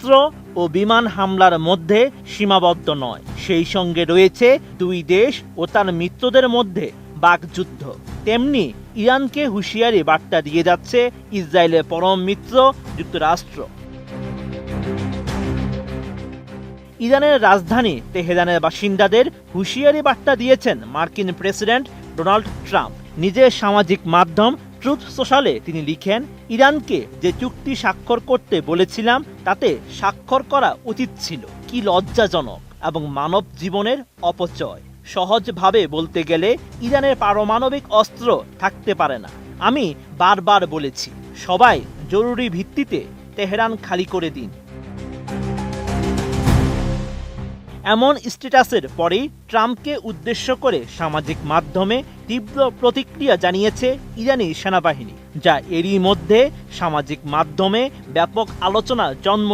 অস্ত্র ও বিমান হামলার মধ্যে সীমাবদ্ধ নয়, সেই সঙ্গে রয়েছে দুই দেশ ও তার মিত্রদের মধ্যে বাকযুদ্ধ। তেমনি ইরানকে হুঁশিয়ারি বার্তা দিয়ে যাচ্ছে ইসরায়েলের পরম মিত্র যুক্তরাষ্ট্র। ইরানের রাজধানী তেহরানের বাসিন্দাদের হুঁশিয়ারি বার্তা দিয়েছেন মার্কিন প্রেসিডেন্ট ডোনাল্ড ট্রাম্প। নিজের সামাজিক মাধ্যম ট্রুথ সোশ্যালে তিনি লিখেন, ইরানকে যে চুক্তি স্বাক্ষর করতে বলেছিলাম তাতে স্বাক্ষর করা উচিত ছিল। কি লজ্জাজনক এবং মানব জীবনের অপচয়। সহজভাবে বলতে গেলে ইরানের পারমাণবিক অস্ত্র থাকতে পারে না। আমি বারবার বলেছি, সবাই জরুরি ভিত্তিতে তেহরান খালি করে দিন। এমন স্ট্যাটাসের পরেই ট্রাম্পকে উদ্দেশ্য করে সামাজিক মাধ্যমে তীব্র প্রতিক্রিয়া জানিয়েছে ইরানি সেনাবাহিনী, যা এরই মধ্যে সামাজিক মাধ্যমে ব্যাপক আলোচনার জন্ম